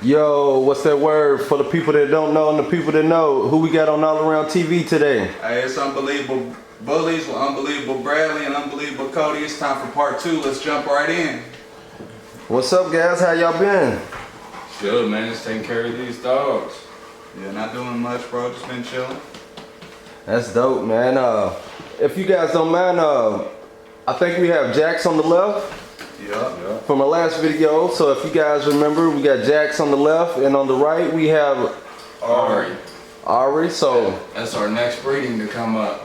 Yo, what's that word for the people that don't know and the people that know? Who we got on All Around TV today? Hey, it's Unbelievable Bullies with Unbelievable Bradley and Unbelievable Cody. It's time for part 2. Let's jump right in. What's up, guys? How y'all been? Good, man. Just taking care of these dogs. Yeah, not doing much, bro. Just been chilling. That's dope, man. If you guys don't mind, I think we have Jax on the left. Yep. From our last video. So if you guys remember, we got Jax on the left, and on the right we have Ari. So that's our next breeding to come up.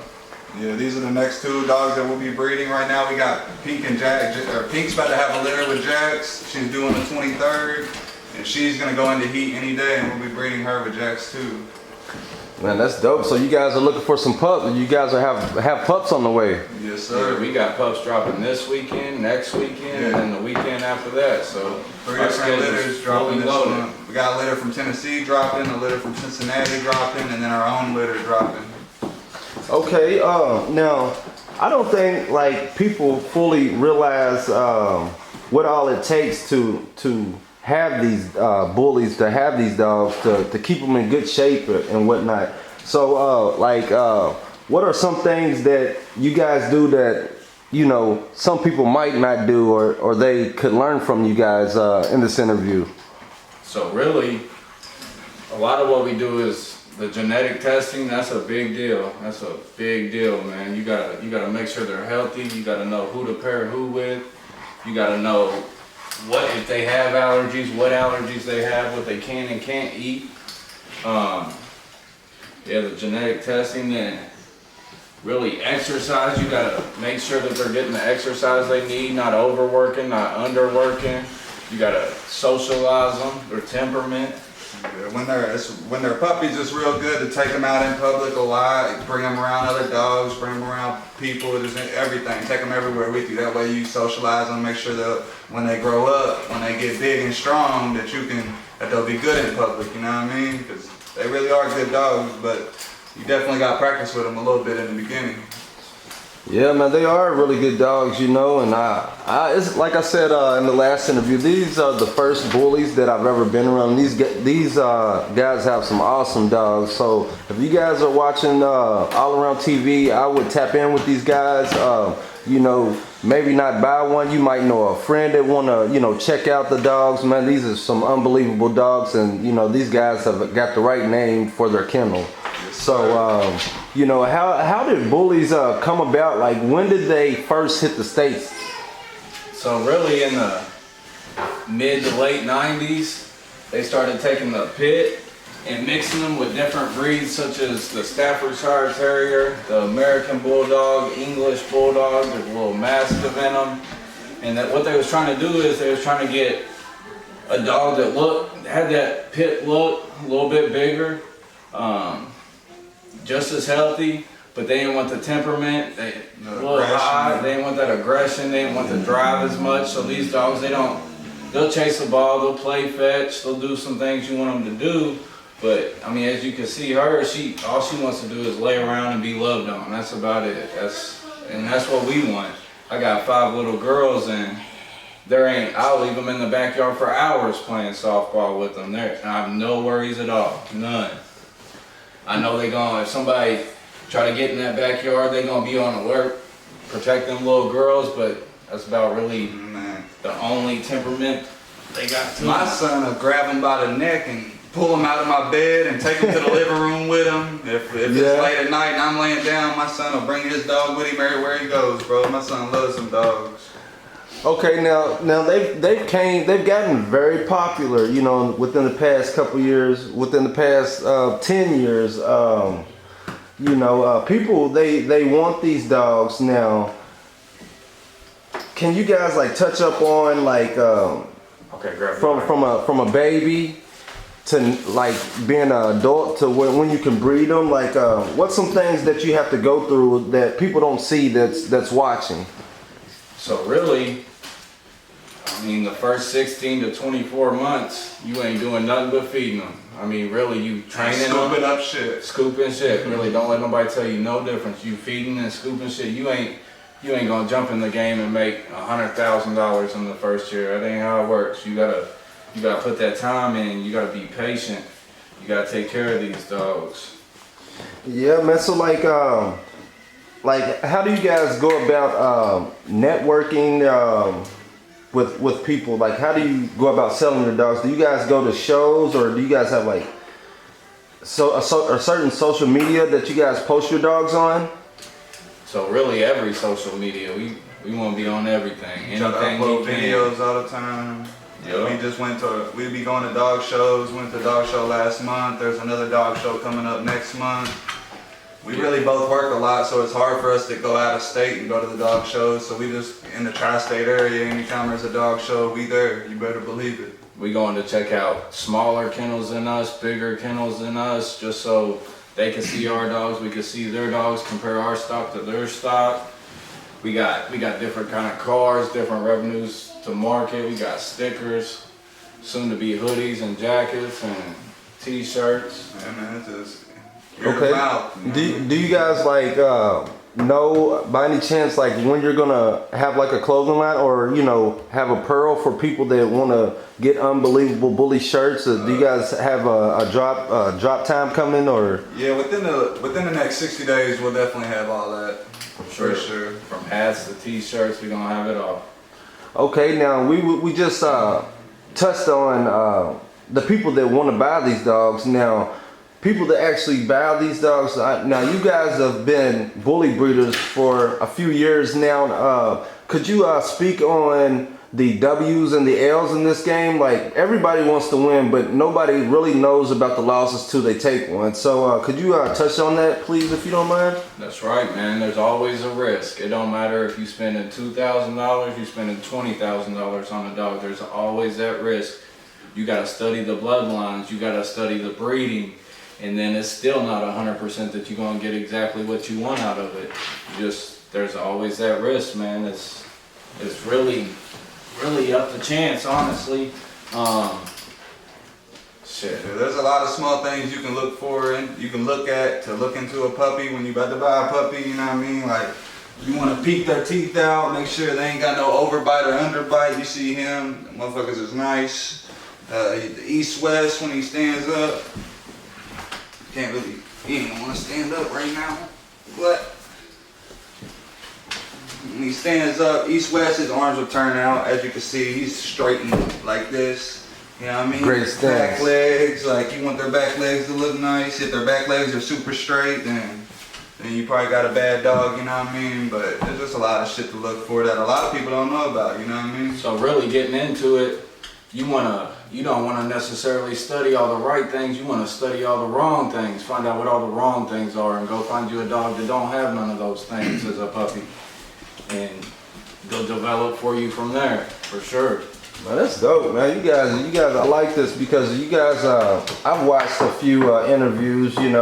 Yeah, these are the next 2 dogs that we'll be breeding right now. We got Pink and Jax. Pink's about to have a litter with Jax. She's doing the 23rd, and she's gonna go into heat any day, and we'll be breeding her with Jax too. man, that's dope. So you guys are looking for some pups. You guys are have pups on the way. Yes, sir. Yeah, we got pups dropping this weekend, next weekend, and then the weekend after that. So 3 different litters dropping this month. We got a litter from Tennessee dropping, a litter from Cincinnati dropping, and then our own litter dropping. Okay, now I don't think like people fully realize what all it takes to have these bullies, to have these dogs, to keep them in good shape and whatnot. So what are some things that you guys do that, you know, some people might not do or they could learn from you guys in this interview? So really, a lot of what we do is the genetic testing. That's a big deal. That's a big deal, man. You gotta make sure they're healthy. You gotta know who to pair who with. You gotta know what, if they have allergies, what allergies they have, what they can and can't eat. Yeah, the genetic testing. Then really exercise. You gotta make sure that they're getting the exercise they need, not overworking, not underworking. You gotta socialize them, their temperament. Yeah, when they're puppies, it's real good to take them out in public a lot, bring them around other dogs, bring them around people, just everything. Take them everywhere with you. That way you socialize them, make sure that when they grow up, when they get big and strong, that they'll be good in public. You know what I mean? Because they really are good dogs, but you definitely got to practice with them a little bit in the beginning. Yeah, man, they are really good dogs, you know, and it's like I said in the last interview, these are the first bullies that I've ever been around. These guys have some awesome dogs. So if you guys are watching All Around TV, I would tap in with these guys. You know, maybe not buy one. You might know a friend that want to, you know, check out the dogs. Man, these are some unbelievable dogs, and you know, these guys have got the right name for their kennel. So, you know, how did bullies come about? Like, when did they first hit the States? So really in the mid to late 90s, they started taking the pit and mixing them with different breeds such as the Staffordshire Terrier, the American Bulldog, English Bulldog, there's a little Mastiff in them. And that what they was trying to do is they was trying to get a dog that had that pit look, a little bit bigger, just as healthy, but they didn't want the temperament, a little high, they didn't want that aggression, they didn't want to drive as much. So these dogs, they'll chase the ball, they'll play fetch, they'll do some things you want them to do. But I mean, as you can see her, all she wants to do is lay around and be loved on. That's about it. That's what we want. I got 5 little girls, and I'll leave them in the backyard for hours playing softball with them. I have no worries at all, none. I know if somebody try to get in that backyard, they're gonna be on alert, protect them little girls, but that's about really the only temperament they got to. My son will grab him by the neck and pull him out of my bed and take him to the living room with him. If it's late at night and I'm laying down, my son will bring his dog with him everywhere he goes, bro. My son loves some dogs. Okay, now they've gotten very popular, you know, within the past couple years, within the past 10 years. You know, people they want these dogs now. Can you guys like touch up on like from a baby to like being an adult to when you can breed them? Like, what's some things that you have to go through that people don't see that's watching? So really, I mean, the first 16 to 24 months, you ain't doing nothing but feeding them. I mean, really, you training them. Scooping up shit. Scooping shit. Really, don't let nobody tell you no difference. You feeding and scooping shit. You ain't gonna jump in the game and make $100,000 in the first year. That ain't how it works. You gotta you gotta put that time in. You gotta be patient. You gotta take care of these dogs. Yeah, man. So like how do you guys go about networking with people? Like, how do you go about selling your dogs? Do you guys go to shows, or do you guys have like a certain social media that you guys post your dogs on? So really, every social media, we want to be on everything. Try to Anything upload we can. videos all the time. Yep. We be going to dog shows. Went to dog show last month. There's another dog show coming up next month. We really both work a lot, so it's hard for us to go out of state and go to the dog shows. So we just in the tri-state area. Anytime there's a dog show, we there. You better believe it. We going to check out smaller kennels than us, bigger kennels than us, just so they can see our dogs, we can see their dogs, compare our stock to their stock. We got different kind of cars, different revenues to market. We got stickers, soon to be hoodies and jackets and t-shirts. Yeah, man, it's just Okay. Do you guys like know by any chance like when you're gonna have like a clothing line, or have a pearl for people that want to get unbelievable bully shirts? Do you guys have a drop time coming, or? Yeah, within the next 60 days, we'll definitely have all that. For sure. From hats to t-shirts, we're gonna have it all. Okay, now we just touched on the people that want to buy these dogs. Now, people that actually buy these dogs. Now, you guys have been bully breeders for a few years now. Could you speak on the W's and the L's in this game? Like, everybody wants to win, but nobody really knows about the losses till they take one. So could you touch on that, please, if you don't mind? That's right, man. There's always a risk. It don't matter if you're spending $2,000, you're spending $20,000 on a dog. There's always that risk. You got to study the bloodlines. You got to study the breeding. And then it's still not 100% that you're going to get exactly what you want out of it. There's always that risk, man. It's really up to chance, honestly. Shit. Yeah, there's a lot of small things you can look for and you can look at to look into a puppy when you're about to buy a puppy, you know what I mean? Like, you want to peek their teeth out, make sure they ain't got no overbite or underbite. You see him, the motherfuckers is nice. The east-west when he stands up. He ain't want to stand up right now. But when he stands up, east-west, his arms will turn out. As you can see, he's straightened like this. You know what I mean? Great stance. Back legs, like you want their back legs to look nice. If their back legs are super straight, then you probably got a bad dog, you know what I mean? But there's just a lot of shit to look for that a lot of people don't know about, you know what I mean? So really getting into it, you don't want to necessarily study all the right things. You want to study all the wrong things. Find out what all the wrong things are, and go find you a dog that don't have none of those things as a puppy, and they'll develop for you from there, for sure. Man, that's dope, man. You guys, I like this because you guys, I've watched a few interviews, and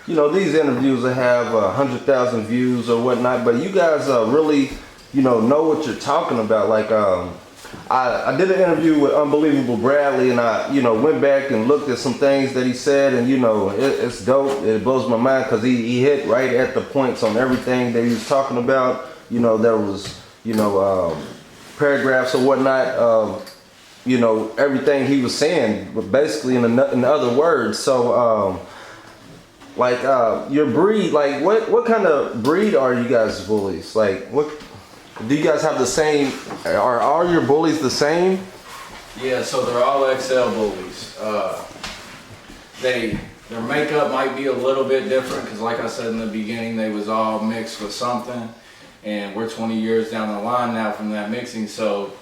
these interviews that have 100,000 views or whatnot, but you guys really, know what you're talking about. Like, I did an interview with Unbelievable Bradley, and I, went back and looked at some things that he said, and it's dope. It blows my mind because he hit right at the points on everything that he was talking about. There was, paragraphs or whatnot of, everything he was saying, but basically in other words. So, your breed, like what kind of breed are you guys bullies? Like, what do you guys have the same? Are all your bullies the same? Yeah, so they're all XL bullies. Their makeup might be a little bit different because, like I said in the beginning, they was all mixed with something. And we're 20 years down the line now from that mixing, so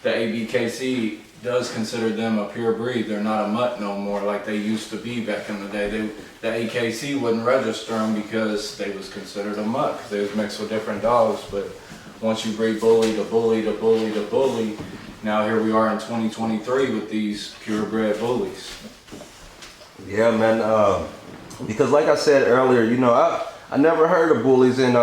the ABKC does consider them a pure breed. They're not a mutt no more like they used to be back in the day. The AKC wouldn't register them because they was considered a mutt because they was mixed with different dogs. But once you breed bully to bully to bully to bully, now here we are in 2023 with these purebred bullies. Yeah, man. Because like I said earlier, I never heard of bullies, and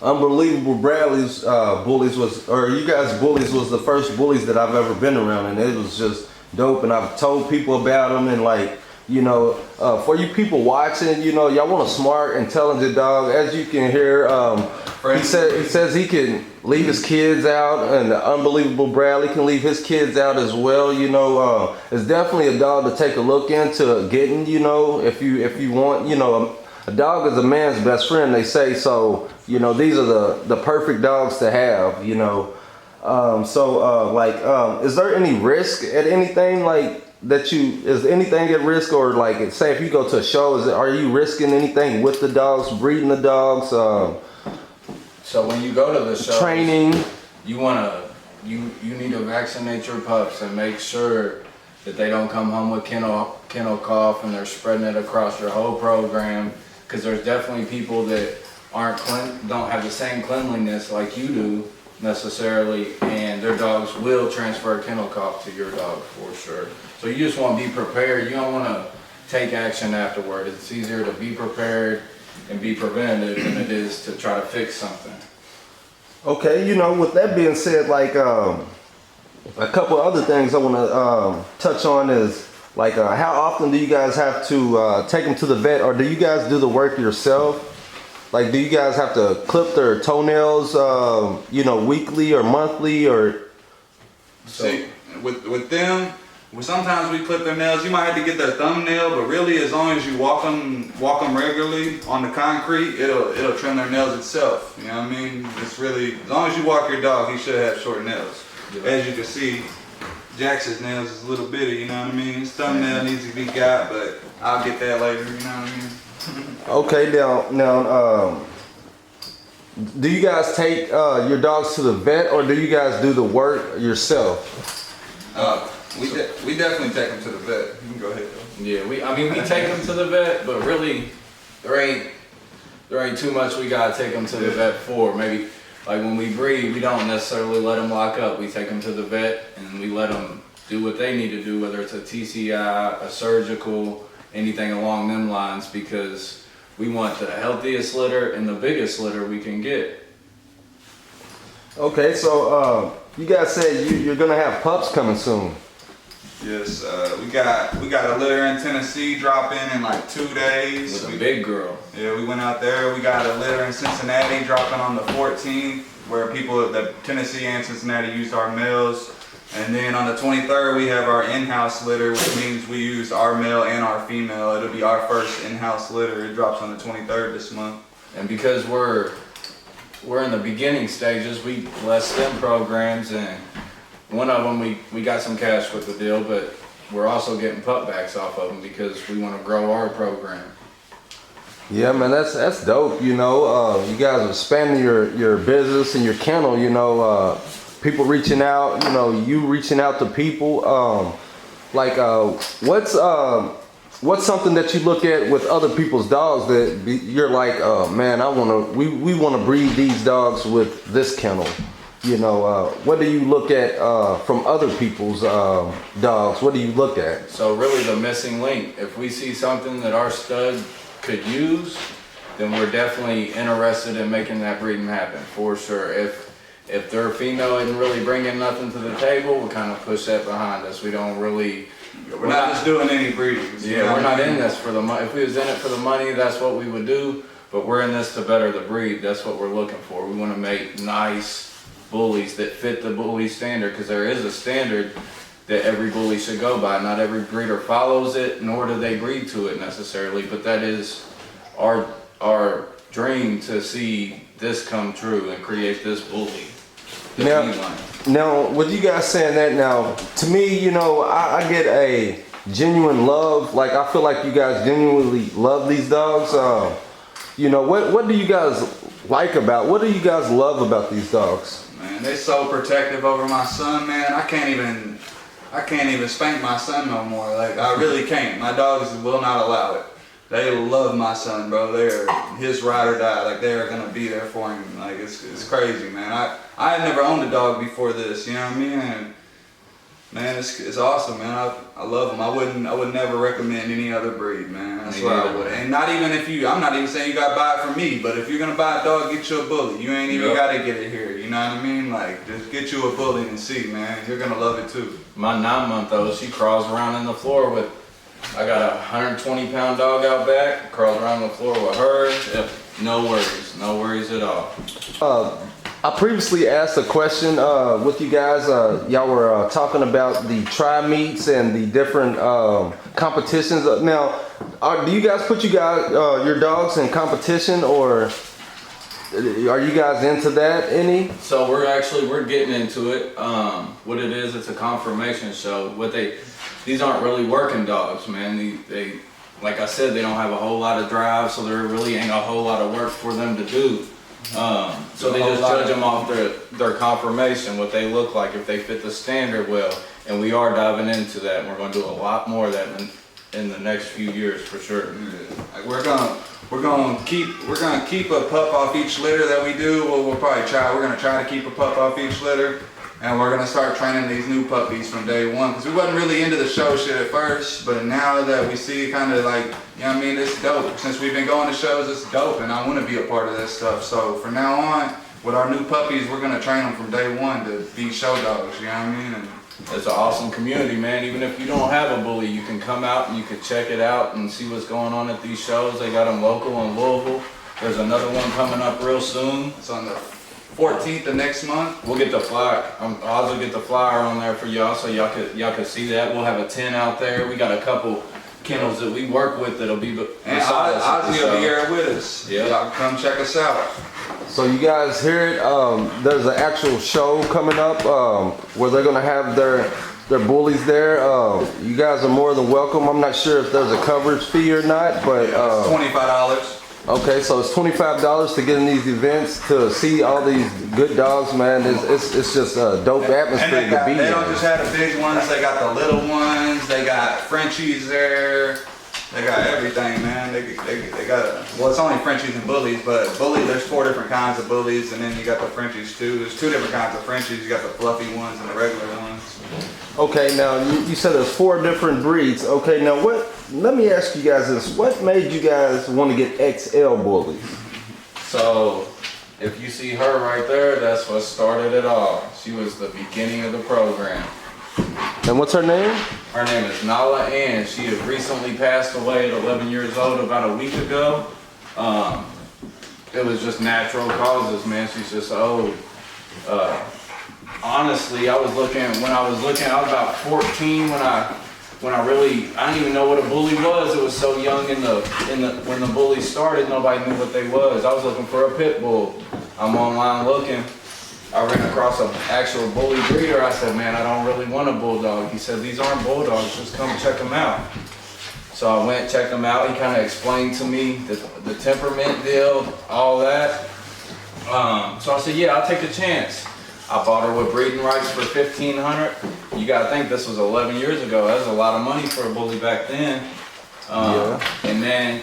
Unbelievable Bradley's bullies you guys bullies was the first bullies that I've ever been around, and it was just dope. And I've told people about them, and like You know, for you people watching, you know, y'all want a smart, intelligent dog. As you can hear, he says he can leave his kids out, and the unbelievable Bradley can leave his kids out as well. You know, it's definitely a dog to take a look into getting. You know, if you want, you know, a dog is a man's best friend, they say. So, you know, these are the perfect dogs to have. You know, is there any risk at anything like? Is anything at risk, or like say if you go to a show, are you risking anything with the dogs, breeding the dogs? So when you go to the show, training, you need to vaccinate your pups and make sure that they don't come home with kennel cough and they're spreading it across your whole program, because there's definitely people that don't have the same cleanliness like you do necessarily, and their dogs will transfer kennel cough to your dog for sure. So you just want to be prepared. You don't want to take action afterward. It's easier to be prepared and be preventative than it is to try to fix something. Okay, you know, with that being said, like a couple other things I want to touch on is like how often do you guys have to take them to the vet, or do you guys do the work yourself? Like, do you guys have to clip their toenails, you know, weekly or monthly, or? See, with them, sometimes we clip their nails. You might have to get their thumbnail, but really, as long as you walk them regularly on the concrete, it'll trim their nails itself. You know what I mean? It's really, as long as you walk your dog, he should have short nails. Yeah. As you can see, Jax's nails is a little bitty. You know what I mean? His thumbnail needs to be got, but I'll get that later. You know what I mean? Okay, now, do you guys take your dogs to the vet, or do you guys do the work yourself? We definitely take them to the vet. You can go ahead though. Yeah, we take them to the vet, but really there ain't too much we gotta take them to the vet for. Maybe like when we breed, we don't necessarily let them lock up. We take them to the vet and we let them do what they need to do, whether it's a TCI, a surgical, anything along them lines, because we want the healthiest litter and the biggest litter we can get. Okay, so you guys said you're gonna have pups coming soon. Yes, we got a litter in Tennessee dropping in like 2 days. With a big girl. Yeah, we went out there. We got a litter in Cincinnati dropping on the 14th, where the Tennessee and Cincinnati used our males. And then on the 23rd, we have our in-house litter, which means we use our male and our female. It'll be our first in-house litter. It drops on the 23rd this month. And because we're in the beginning stages, we let STEM programs, and one of them we got some cash with the deal, but we're also getting pup backs off of them because we want to grow our program. Yeah, man, that's dope. You know, you guys are expanding your business and your kennel. You know, people reaching out. You know, you reaching out to people. What's something that you look at with other people's dogs that you're like, man, we want to breed these dogs with this kennel. You know, what do you look at from other people's dogs? What do you look at? So really the missing link. If we see something that our stud could use, then we're definitely interested in making that breeding happen, for sure. If their female isn't really bringing nothing to the table, we kind of push that behind us. We don't really... We're not just doing any breeding. Yeah, we're not in this for the money. If we was in it for the money, that's what we would do. But we're in this to better the breed. That's what we're looking for. We want to make nice bullies that fit the bully standard, because there is a standard that every bully should go by. Not every breeder follows it, nor do they breed to it necessarily, but that is our dream, to see this come true and create this bully. Now, with you guys saying that, now, to me, you know, I get a genuine love. Like, I feel like you guys genuinely love these dogs. You know, what do you guys like about, what do you guys love about these dogs? Man, they're so protective over my son, man. I can't even spank my son no more. Like, I really can't. My dogs will not allow it. They love my son, bro. They're his ride or die. Like, they are gonna be there for him. Like, it's crazy, man. I had never owned a dog before this, you know what I mean? And man, it's awesome, man. I love them. I would never recommend any other breed, man. That's what I would. And not even I'm not even saying you gotta buy it from me, but if you're gonna buy a dog, get you a bully. You ain't even gotta get it here, you know what I mean? Like, just get you a bully and see, man. You're gonna love it too. My 9-month-old, she crawls around in the floor with I got a 120-pound dog out back, crawls around the floor with her. No worries at all. I previously asked a question with you guys. Y'all were talking about the tri-meets and the different competitions. Now, do you guys put your dogs in competition, or are you guys into that any? So we're getting into it. What it is, it's a confirmation show. These aren't really working dogs, man. They like I said, they don't have a whole lot of drive, so there really ain't a whole lot of work for them to do. So they just judge them off their conformation, what they look like, if they fit the standard well. And we are diving into that, and we're going to do a lot more of that in the next few years for sure. Like we're gonna keep a pup off each litter that we do. We're gonna try to keep a pup off each litter, and we're gonna start training these new puppies from day one. Because we wasn't really into the show shit at first, but now that we see kind of like, you know what I mean, it's dope. Since we've been going to shows, it's dope, and I want to be a part of this stuff. So from now on, with our new puppies, we're gonna train them from day one to be show dogs. You know what I mean? And it's an awesome community, man. Even if you don't have a bully, you can come out and you can check it out and see what's going on at these shows. They got them local in Louisville. There's another one coming up real soon. it's on the 14th of next month. We'll get the flyer. I'll get the flyer on there for y'all so y'all can see that. We'll have a tent out there. We got a couple kennels that we work with that'll be And Ozzy will be here with us. Yeah. Y'all come check us out. So you guys hear it? There's an actual show coming up where they're gonna have their bullies there. You guys are more than welcome. I'm not sure if there's a coverage fee or not, but It's $25. okay, so it's $25 to get in these events to see all these good dogs, man. It's just a dope atmosphere to be in. They don't just have the big ones, they got the little ones, they got Frenchies there, they got everything, man. They got, well, it's only Frenchies and bullies, but bullies, there's 4 different kinds of bullies, and then you got the Frenchies too. There's 2 different kinds of Frenchies, you got the fluffy ones and the regular ones. Okay, now you said there's 4 different breeds. Okay, now let me ask you guys this. What made you guys want to get XL bullies? So if you see her right there, that's what started it all. She was the beginning of the program. And what's her name? Her name is Nala Ann. She had recently passed away at 11 years old about a week ago. It was just natural causes, man. She's just old. Honestly, I was about 14 when I didn't even know what a bully was. It was so young when the bullies started, nobody knew what they was. I was looking for a pit bull. I'm online looking. I ran across an actual bully breeder. I said, man, I don't really want a bulldog. He said, these aren't bulldogs, just come check them out. So I went, checked them out. He kind of explained to me the temperament deal, all that. So I said, yeah, I'll take a chance. I bought her with breeding rights for $1,500. You gotta think this was 11 years ago. That was a lot of money for a bully back then. And then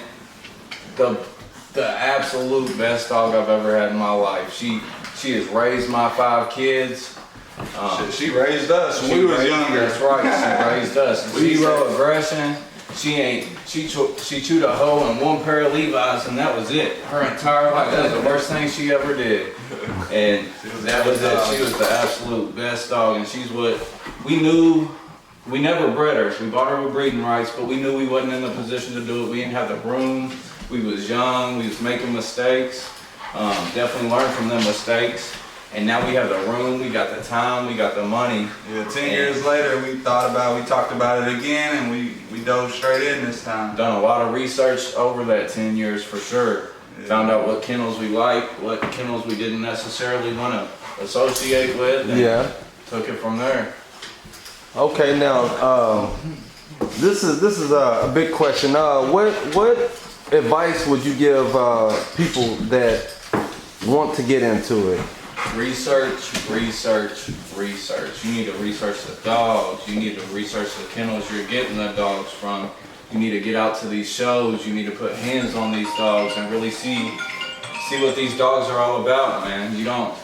the absolute best dog I've ever had in my life. She has raised my 5 kids. She raised us when we was younger. That's right, she raised us. Zero aggression. She chewed a hole in 1 pair of Levi's and that was it. Her entire life, that was the worst thing she ever did. And that was it. She was the absolute best dog, and she's what we knew. We never bred her. We bought her with breeding rights, but we knew we wasn't in the position to do it. We didn't have the room. We was young. We was making mistakes. Definitely learned from them mistakes. And now we have the room, we got the time, we got the money. Yeah, 10 years later, we talked about it again, and we dove straight in this time. Done a lot of research over that 10 years for sure. Yeah. Found out what kennels we like, what kennels we didn't necessarily want to associate with. And took it from there. Okay, now this is a big question. What advice would you give people that want to get into it? Research, research, research. You need to research the dogs. You need to research the kennels you're getting the dogs from. You need to get out to these shows. You need to put hands on these dogs and really see what these dogs are all about, man. You don't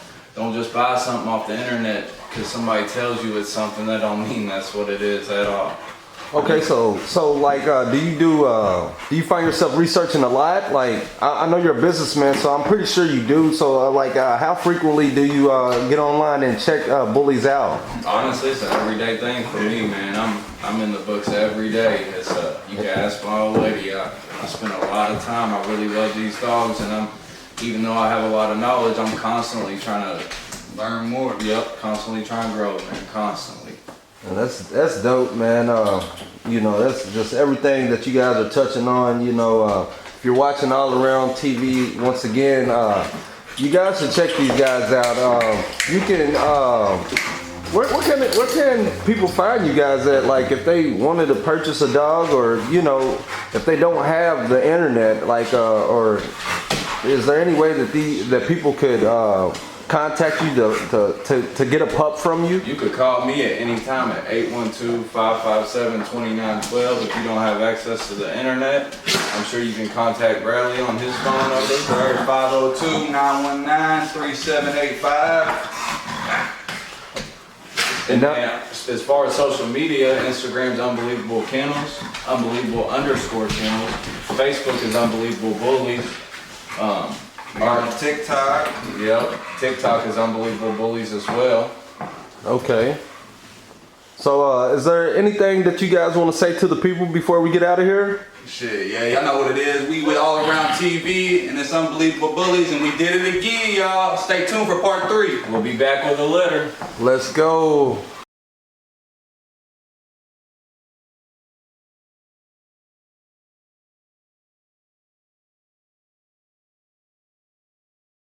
just buy something off the internet because somebody tells you it's something. That don't mean that's what it is at all. Okay, so like, do you find yourself researching a lot? Like, I know you're a businessman, so I'm pretty sure you do. So, how frequently do you get online and check bullies out? Honestly, it's an everyday thing for me, man. I'm in the books every day. It's you can ask my old lady. I spend a lot of time. I really love these dogs, and even though I have a lot of knowledge, I'm constantly trying to Learn more. Yep, constantly trying to grow, man. Constantly. And that's dope, man. You know, that's just everything that you guys are touching on. You know, if you're watching all around TV, once again, you guys should check these guys out. You can, where can people find you guys at? Like, if they wanted to purchase a dog, or you know, if they don't have the internet, like, or is there any way that people could contact you to get a pup from you? You could call me at any time at 812-557-2912. If you don't have access to the internet, I'm sure you can contact Bradley on his phone number, 502-919-3785. And as far as social media, Instagram's Unbelievable Kennels, Unbelievable_Kennels. Facebook is Unbelievable Bullies. Our TikTok. Yep, TikTok is Unbelievable Bullies as well. Okay. So, is there anything that you guys want to say to the people before we get out of here? Shit, yeah, y'all know what it is. We with All Around TV, and it's Unbelievable Bullies, and we did it again, y'all. Stay tuned for part 3. We'll be back with a letter. Let's go.